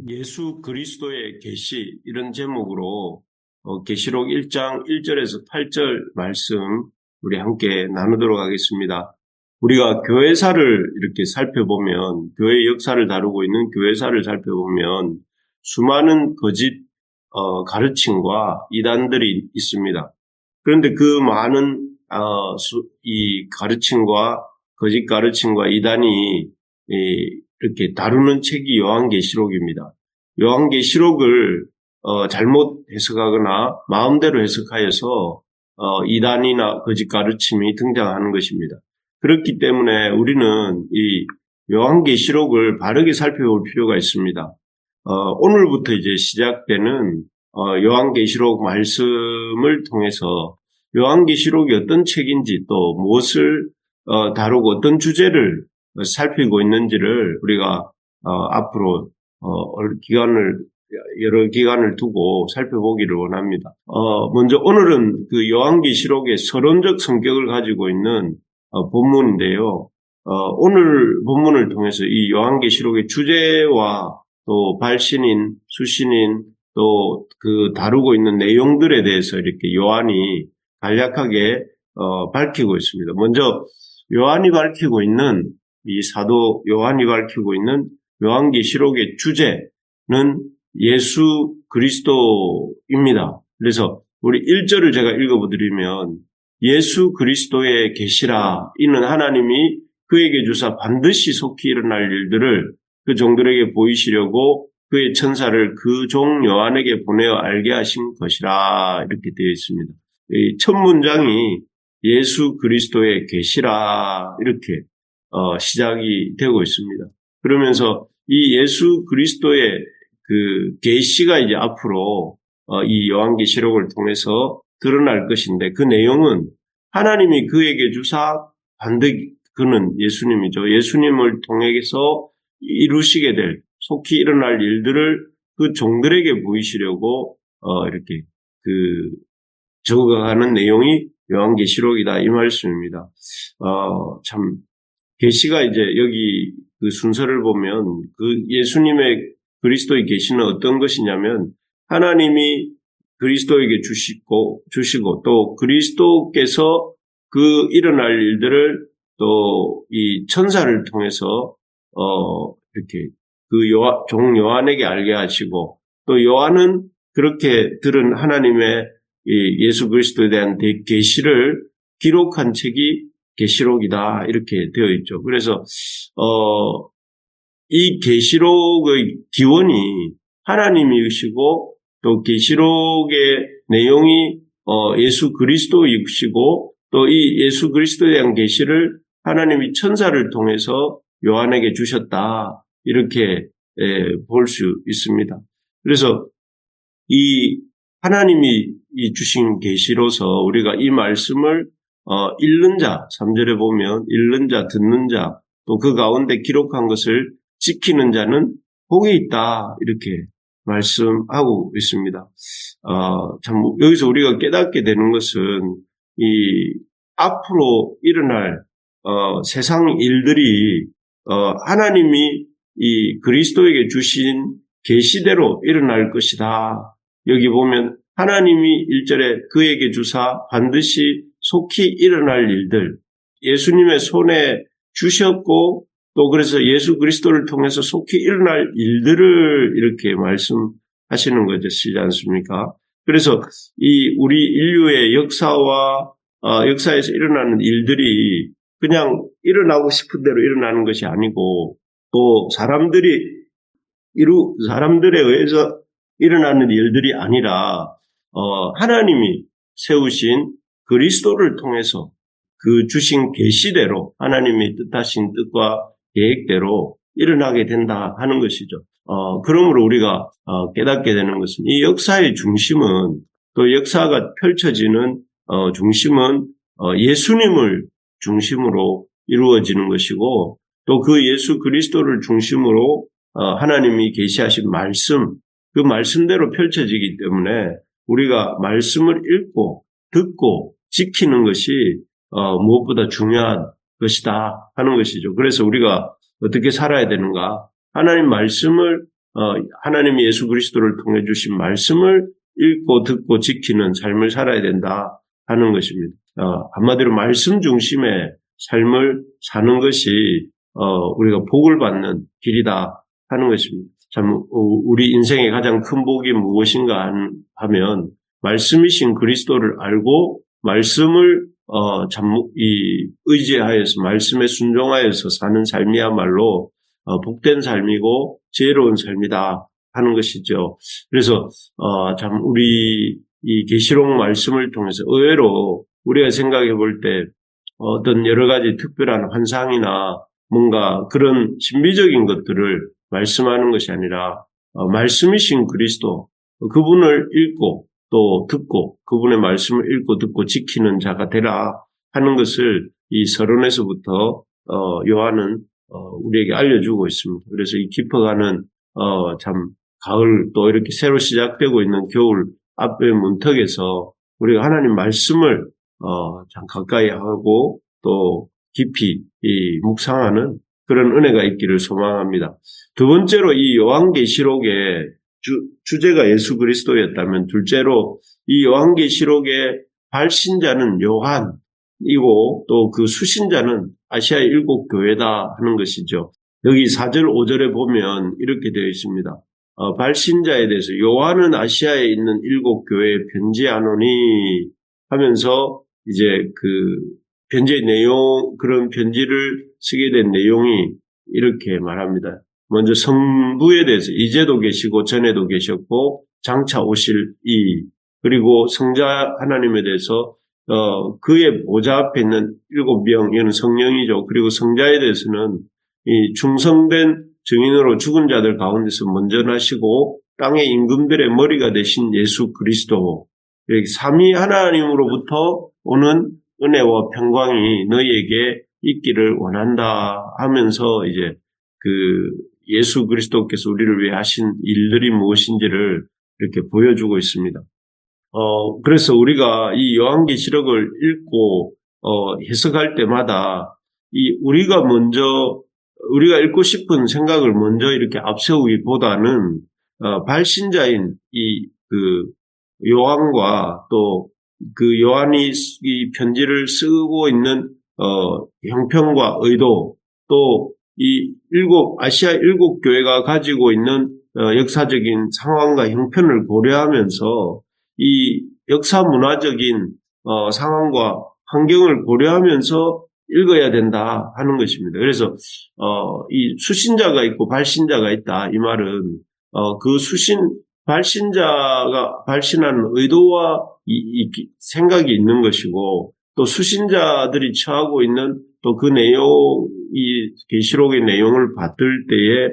예수 그리스도의 계시 이런 제목으로 계시록 1장 1절에서 8절 말씀 우리 함께 나누도록 하겠습니다. 우리가 교회사를 이렇게 살펴보면 교회 역사를 다루고 있는 교회사를 살펴보면 수많은 거짓 가르침과 이단들이 있습니다. 그런데 그 많은 이 가르침과 거짓 가르침과 이단이 이렇게 다루는 책이 요한계시록입니다. 요한계시록을 잘못 해석하거나 마음대로 해석하여서 이단이나 거짓 가르침이 등장하는 것입니다. 그렇기 때문에 우리는 이 요한계시록을 바르게 살펴볼 필요가 있습니다. 오늘부터 이제 시작되는 요한계시록 말씀을 통해서 요한계시록이 어떤 책인지 또 무엇을 다루고 어떤 주제를 살피고 있는지를 우리가 앞으로 여러 기간을 두고 살펴보기를 원합니다. 먼저 오늘은 그 요한계시록의 서론적 성격을 가지고 있는 본문인데요. 오늘 본문을 통해서 이 요한계시록의 주제와 또 발신인, 수신인, 또 그 다루고 있는 내용들에 대해서 이렇게 요한이 간략하게 밝히고 있습니다. 먼저 요한이 밝히고 있는 이 사도 요한이 밝히고 있는 요한계시록의 주제는 예수 그리스도입니다. 그래서 우리 1절을 제가 읽어보드리면 예수 그리스도의 계시라 이는 하나님이 그에게 주사 반드시 속히 일어날 일들을 그 종들에게 보이시려고 그의 천사를 그 종 요한에게 보내어 알게 하신 것이라 이렇게 되어 있습니다. 이 첫 문장이 예수 그리스도의 계시라 이렇게 시작이 되고 있습니다. 그러면서 이 예수 그리스도의 그 계시가 이제 앞으로 이 요한계시록을 통해서 드러날 것인데 그 내용은 하나님이 그에게 주사 반드시 그는 예수님이죠. 예수님을 통해서 이루시게 될 속히 일어날 일들을 그 종들에게 보이시려고 이렇게 그 적어가는 내용이 요한계시록이다 이 말씀입니다. 참 계시가 이제 여기 그 순서를 보면 그 예수님의 그리스도의 계시는 어떤 것이냐면 하나님이 그리스도에게 주시고 또 그리스도께서 그 일어날 일들을 또 이 천사를 통해서 이렇게 그 종 요한에게 알게 하시고 또 요한은 그렇게 들은 하나님의 이 예수 그리스도에 대한 계시를 기록한 책이 계시록이다 이렇게 되어 있죠. 그래서 이 계시록의 기원이 하나님이시고 또 계시록의 내용이 예수 그리스도이시고 또 이 예수 그리스도에 대한 계시를 하나님이 천사를 통해서 요한에게 주셨다 이렇게 볼 수 있습니다. 그래서 이 하나님이 이 주신 계시로서 우리가 이 말씀을 읽는 자, 3절에 보면 읽는 자, 듣는 자, 또 그 가운데 기록한 것을 지키는 자는 복이 있다 이렇게 말씀하고 있습니다. 참 여기서 우리가 깨닫게 되는 것은 이 앞으로 일어날 세상 일들이 하나님이 이 그리스도에게 주신 계시대로 일어날 것이다. 여기 보면 하나님이 1절에 그에게 주사 반드시 속히 일어날 일들, 예수님의 손에 주셨고 또 그래서 예수 그리스도를 통해서 속히 일어날 일들을 이렇게 말씀하시는 것이지 않습니까? 그래서 이 우리 인류의 역사와 역사에서 일어나는 일들이 그냥 일어나고 싶은 대로 일어나는 것이 아니고 또 사람들에 의해서 일어나는 일들이 아니라 하나님이 세우신 그리스도를 통해서 그 주신 계시대로 하나님이 뜻하신 뜻과 계획대로 일어나게 된다 하는 것이죠. 그러므로 우리가 깨닫게 되는 것은 이 역사의 중심은 또 역사가 펼쳐지는 중심은 예수님을 중심으로 이루어지는 것이고 또 그 예수 그리스도를 중심으로 하나님이 계시하신 말씀, 그 말씀대로 펼쳐지기 때문에 우리가 말씀을 읽고 듣고 지키는 것이 무엇보다 중요한 것이다 하는 것이죠. 그래서 우리가 어떻게 살아야 되는가? 하나님 말씀을 하나님이 예수 그리스도를 통해 주신 말씀을 읽고 듣고 지키는 삶을 살아야 된다 하는 것입니다. 한마디로 말씀 중심의 삶을 사는 것이 우리가 복을 받는 길이다 하는 것입니다. 참 우리 인생의 가장 큰 복이 무엇인가 하면 말씀이신 그리스도를 알고 말씀을 의지하여서 말씀에 순종하여서 사는 삶이야말로 복된 삶이고 지혜로운 삶이다 하는 것이죠. 그래서 참 우리 이 계시록 말씀을 통해서 의외로 우리가 생각해 볼 때 어떤 여러 가지 특별한 환상이나 뭔가 그런 신비적인 것들을 말씀하는 것이 아니라 말씀이신 그리스도 그분을 읽고 또 듣고 그분의 말씀을 읽고 듣고 지키는 자가 되라 하는 것을 이 서론에서부터 요한은 우리에게 알려주고 있습니다. 그래서 이 깊어가는 참 가을 또 이렇게 새로 시작되고 있는 겨울 앞의 문턱에서 우리가 하나님 말씀을 참 가까이 하고 또 깊이 묵상하는 그런 은혜가 있기를 소망합니다. 두 번째로 이 요한계시록의 주제가 예수 그리스도였다면 둘째로 이 요한계시록의 발신자는 요한이고 또 그 수신자는 아시아의 7교회다 하는 것이죠. 여기 4절 5절에 보면 이렇게 되어 있습니다. 발신자에 대해서 요한은 아시아에 있는 7교회에 편지하노니 하면서 이제 그 편지의 내용, 그런 편지를 쓰게 된 내용이 이렇게 말합니다. 먼저 성부에 대해서 이제도 계시고 전에도 계셨고 장차 오실 그리고 성자 하나님에 대해서 그의 보좌 앞에 있는 7명, 이는 성령이죠. 그리고 성자에 대해서는 이 충성된 증인으로 죽은 자들 가운데서 먼저 나시고 땅의 임금들의 머리가 되신 예수 그리스도, 이렇게 삼위 하나님으로부터 오는 은혜와 평강이 너희에게 있기를 원한다 하면서 이제 그 예수 그리스도께서 우리를 위해 하신 일들이 무엇인지를 이렇게 보여주고 있습니다. 그래서 우리가 이 요한계시록을 읽고 해석할 때마다 우리가 읽고 싶은 생각을 먼저 이렇게 앞세우기보다는 발신자인 그 요한과 또 그 요한이 이 편지를 쓰고 있는 형편과 의도, 또 아시아 7교회가 가지고 있는 역사적인 상황과 형편을 고려하면서 이 역사 문화적인 상황과 환경을 고려하면서 읽어야 된다 하는 것입니다. 그래서 이 수신자가 있고 발신자가 있다. 이 말은 그 발신자가 발신하는 의도와 생각이 있는 것이고, 또 수신자들이 처하고 있는 또 그 내용, 이 계시록의 내용을 받을 때에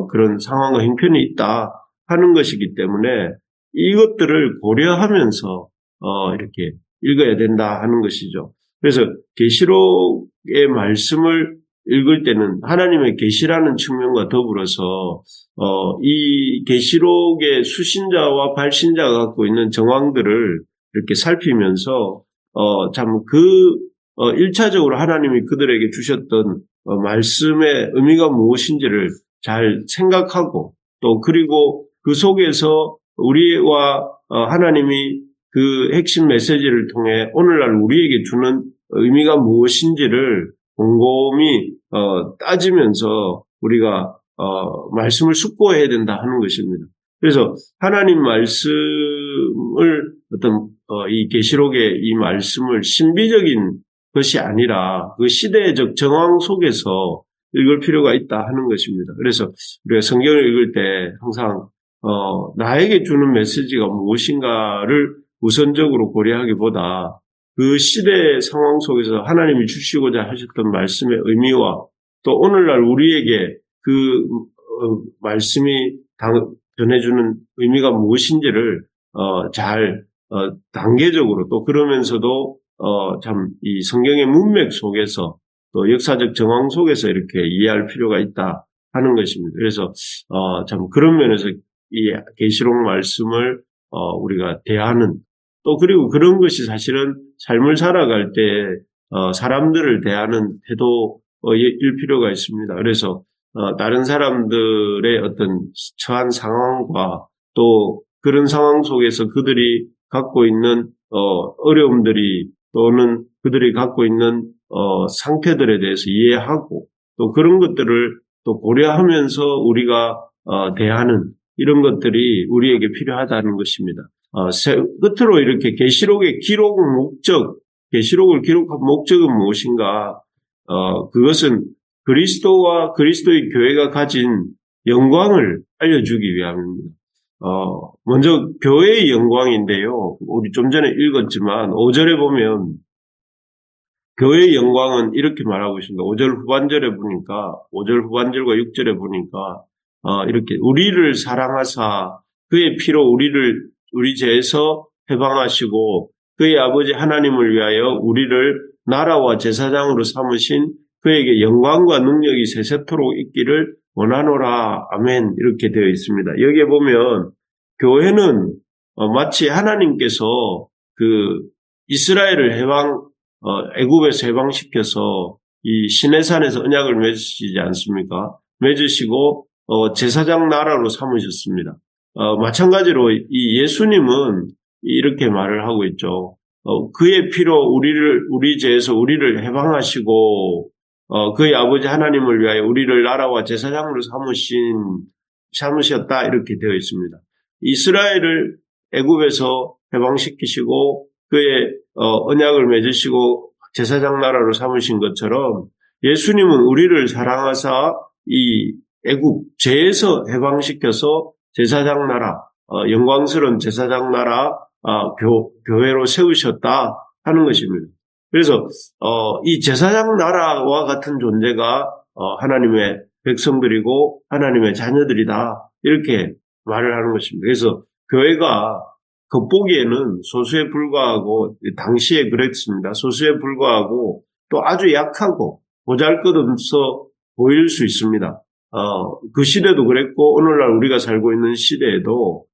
그런 상황과 형편이 있다 하는 것이기 때문에 이것들을 고려하면서 이렇게 읽어야 된다 하는 것이죠. 그래서 계시록의 말씀을 읽을 때는 하나님의 계시라는 측면과 더불어서 이 계시록의 수신자와 발신자가 갖고 있는 정황들을 이렇게 살피면서 참 1차적으로 하나님이 그들에게 주셨던 말씀의 의미가 무엇인지를 잘 생각하고, 또 그리고 그 속에서 우리와 하나님이 그 핵심 메시지를 통해 오늘날 우리에게 주는 의미가 무엇인지를 곰곰이 따지면서 우리가 말씀을 숙고해야 된다 하는 것입니다. 그래서 하나님 말씀을 이 계시록의 이 말씀을 신비적인 것이 아니라 그 시대적 정황 속에서 읽을 필요가 있다 하는 것입니다. 그래서 우리가 성경을 읽을 때 항상 나에게 주는 메시지가 무엇인가를 우선적으로 고려하기보다 그 시대의 상황 속에서 하나님이 주시고자 하셨던 말씀의 의미와 또 오늘날 우리에게 그 말씀이 전해주는 의미가 무엇인지를 잘 단계적으로, 또 그러면서도 참 이 성경의 문맥 속에서 또 역사적 정황 속에서 이렇게 이해할 필요가 있다 하는 것입니다. 그래서 참 그런 면에서 이 계시록 말씀을 우리가 대하는, 또 그리고 그런 것이 사실은 삶을 살아갈 때 사람들을 대하는 태도일 필요가 있습니다. 그래서 다른 사람들의 어떤 처한 상황과 또 그런 상황 속에서 그들이 갖고 있는 어려움들이 또는 그들이 갖고 있는 상태들에 대해서 이해하고 또 그런 것들을 또 고려하면서 우리가 대하는 이런 것들이 우리에게 필요하다는 것입니다. 끝으로 이렇게 계시록의 기록 목적, 계시록을 기록한 목적은 무엇인가? 그것은 그리스도와 그리스도의 교회가 가진 영광을 알려주기 위함입니다. 먼저 교회의 영광인데요. 우리 좀 전에 읽었지만 5절에 보면 교회의 영광은 이렇게 말하고 있습니다. 5절 후반절에 보니까 5절 후반절과 6절에 보니까 이렇게 우리를 사랑하사 그의 피로 우리 죄에서 해방하시고 그의 아버지 하나님을 위하여 우리를 나라와 제사장으로 삼으신 그에게 영광과 능력이 세세토록 있기를 원하노라. 아멘. 이렇게 되어 있습니다. 여기에 보면 교회는 마치 하나님께서 그 이스라엘을 애굽에서 해방시켜서 이 시내산에서 언약을 맺으시지 않습니까? 맺으시고 제사장 나라로 삼으셨습니다. 마찬가지로 이 예수님은 이렇게 말을 하고 있죠. 그의 피로 우리 죄에서 우리를 해방하시고 그의 아버지 하나님을 위하여 우리를 나라와 제사장으로 삼으셨다 이렇게 되어 있습니다. 이스라엘을 애굽에서 해방시키시고 그의 언약을 맺으시고 제사장 나라로 삼으신 것처럼 예수님은 우리를 사랑하사 이 애굽 죄에서 해방시켜서 제사장 나라, 영광스러운 제사장 나라 교회로 세우셨다 하는 것입니다. 그래서 이 제사장 나라와 같은 존재가 하나님의 백성들이고 하나님의 자녀들이다 이렇게 말을 하는 것입니다. 그래서 교회가 겉보기에는 소수에 불과하고 당시에 그랬습니다. 소수에 불과하고 또 아주 약하고 보잘것없어 보일 수 있습니다. 그 시대도 그랬고 오늘날 우리가 살고 있는 시대에도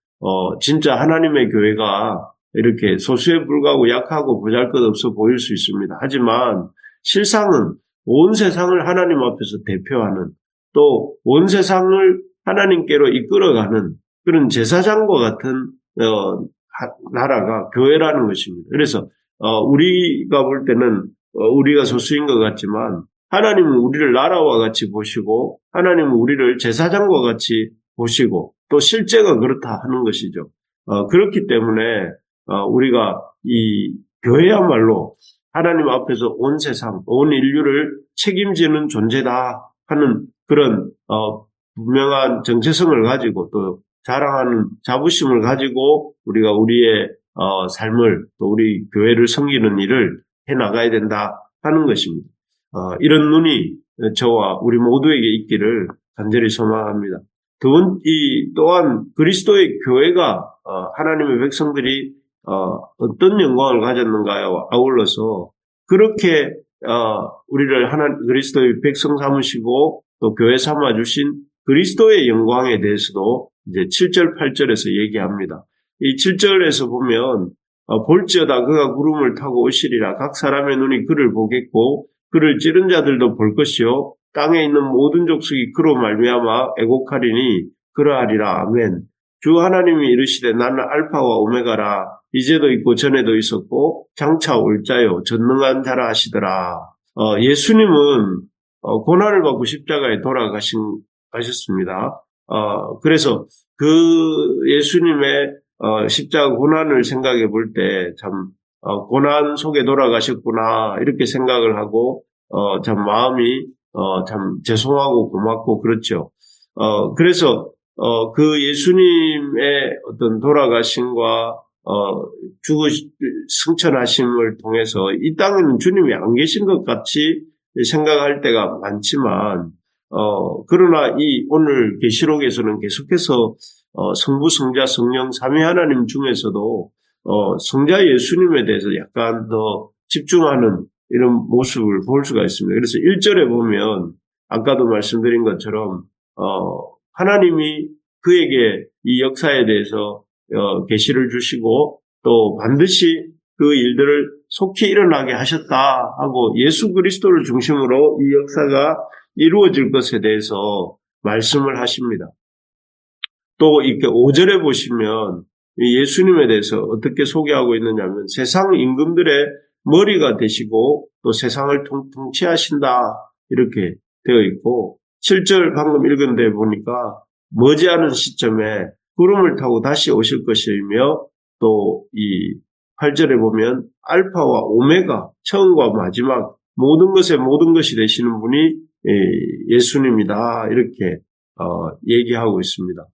진짜 하나님의 교회가 이렇게 소수에 불과하고 약하고 보잘것없어 보일 수 있습니다. 하지만 실상은 온 세상을 하나님 앞에서 대표하는 또 온 세상을 하나님께로 이끌어가는 그런 제사장과 같은 나라가 교회라는 것입니다. 그래서 우리가 볼 때는 우리가 소수인 것 같지만 하나님은 우리를 나라와 같이 보시고 하나님은 우리를 제사장과 같이 보시고 또 실제가 그렇다 하는 것이죠. 그렇기 때문에 우리가 이 교회야말로 하나님 앞에서 온 세상, 온 인류를 책임지는 존재다 하는 그런 분명한 정체성을 가지고 또 자랑하는 자부심을 가지고 우리가 우리의 삶을 또 우리 교회를 섬기는 일을 해나가야 된다 하는 것입니다. 이런 눈이 저와 우리 모두에게 있기를 간절히 소망합니다. 또한 그리스도의 교회가 하나님의 백성들이 어떤 영광을 가졌는가요? 아울러서 그렇게 우리를 그리스도의 백성 삼으시고 또 교회 삼아 주신 그리스도의 영광에 대해서도 이제 7절, 8절에서 얘기합니다. 이 7절에서 보면 볼지어다 그가 구름을 타고 오시리라. 각 사람의 눈이 그를 보겠고 그를 찌른 자들도 볼 것이요 땅에 있는 모든 족속이 그로 말미암아 애곡하리니 그러하리라. 아멘. 주 하나님이 이르시되 나는 알파와 오메가라. 이제도 있고 전에도 있었고 장차 올 자요 전능한 자라 하시더라. 예수님은 고난을 받고 십자가에 돌아가셨습니다. 그래서 그 예수님의 십자가 고난을 생각해 볼 때 참 고난 속에 돌아가셨구나 이렇게 생각을 하고 참 마음이 참 죄송하고 고맙고 그렇죠. 그래서 그 예수님의 어떤 돌아가심과 승천하심을 통해서 이 땅에는 주님이 안 계신 것 같이 생각할 때가 많지만 그러나 이 오늘 계시록에서는 계속해서 성부, 성자, 성령, 삼위 하나님 중에서도 성자 예수님에 대해서 약간 더 집중하는 이런 모습을 볼 수가 있습니다. 그래서 1절에 보면 아까도 말씀드린 것처럼 하나님이 그에게 이 역사에 대해서 계시를 주시고 또 반드시 그 일들을 속히 일어나게 하셨다 하고 예수 그리스도를 중심으로 이 역사가 이루어질 것에 대해서 말씀을 하십니다. 또 이렇게 5절에 보시면 예수님에 대해서 어떻게 소개하고 있느냐면 세상 임금들의 머리가 되시고 또 세상을 통치하신다 이렇게 되어 있고 7절 방금 읽은 데 보니까 머지않은 시점에 구름을 타고 다시 오실 것이며 또 이 8절에 보면 알파와 오메가 처음과 마지막 모든 것의 모든 것이 되시는 분이 예수님이다 이렇게 얘기하고 있습니다.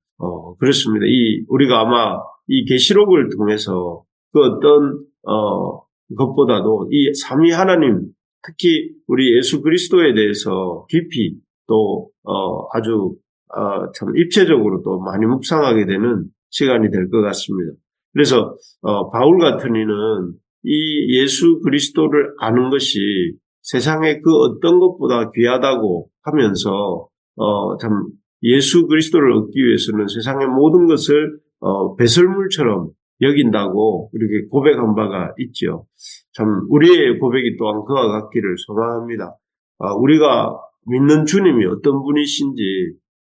그렇습니다. 우리가 아마 이 계시록을 통해서 그 어떤, 것보다도 이 삼위 하나님, 특히 우리 예수 그리스도에 대해서 깊이 또, 아주, 참 입체적으로 또 많이 묵상하게 되는 시간이 될 것 같습니다. 그래서, 바울 같은 이는 이 예수 그리스도를 아는 것이 세상의 그 어떤 것보다 귀하다고 하면서, 참 예수 그리스도를 얻기 위해서는 세상의 모든 것을 배설물처럼 여긴다고 이렇게 고백한 바가 있죠. 참 우리의 고백이 또한 그와 같기를 소망합니다. 우리가 믿는 주님이 어떤 분이신지,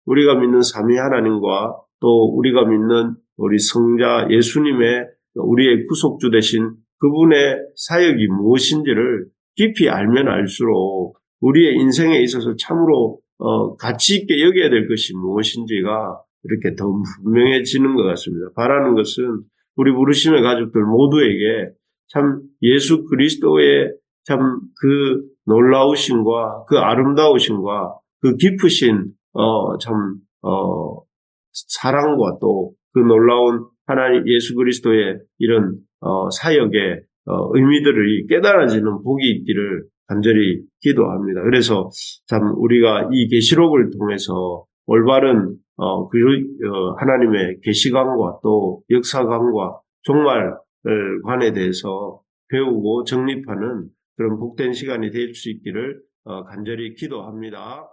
우리가 믿는 삼위 하나님과 또 우리가 믿는 우리 성자 예수님의 우리의 구속주 되신 그분의 사역이 무엇인지를 깊이 알면 알수록 우리의 인생에 있어서 참으로 가치 있게 여겨야 될 것이 무엇인지가 이렇게 더 분명해지는 것 같습니다. 바라는 것은 우리 부르심의 가족들 모두에게 참 예수 그리스도의 참 그 놀라우심과 그 아름다우심과 그 깊으신 사랑과 또 그 놀라운 하나님 예수 그리스도의 이런 사역의 의미들을 깨달아지는 복이 있기를 간절히 기도합니다. 그래서 참 우리가 이 계시록을 통해서 올바른 하나님의 계시관과 또 역사관과 종말관에 대해서 배우고 정립하는 그런 복된 시간이 될 수 있기를 간절히 기도합니다.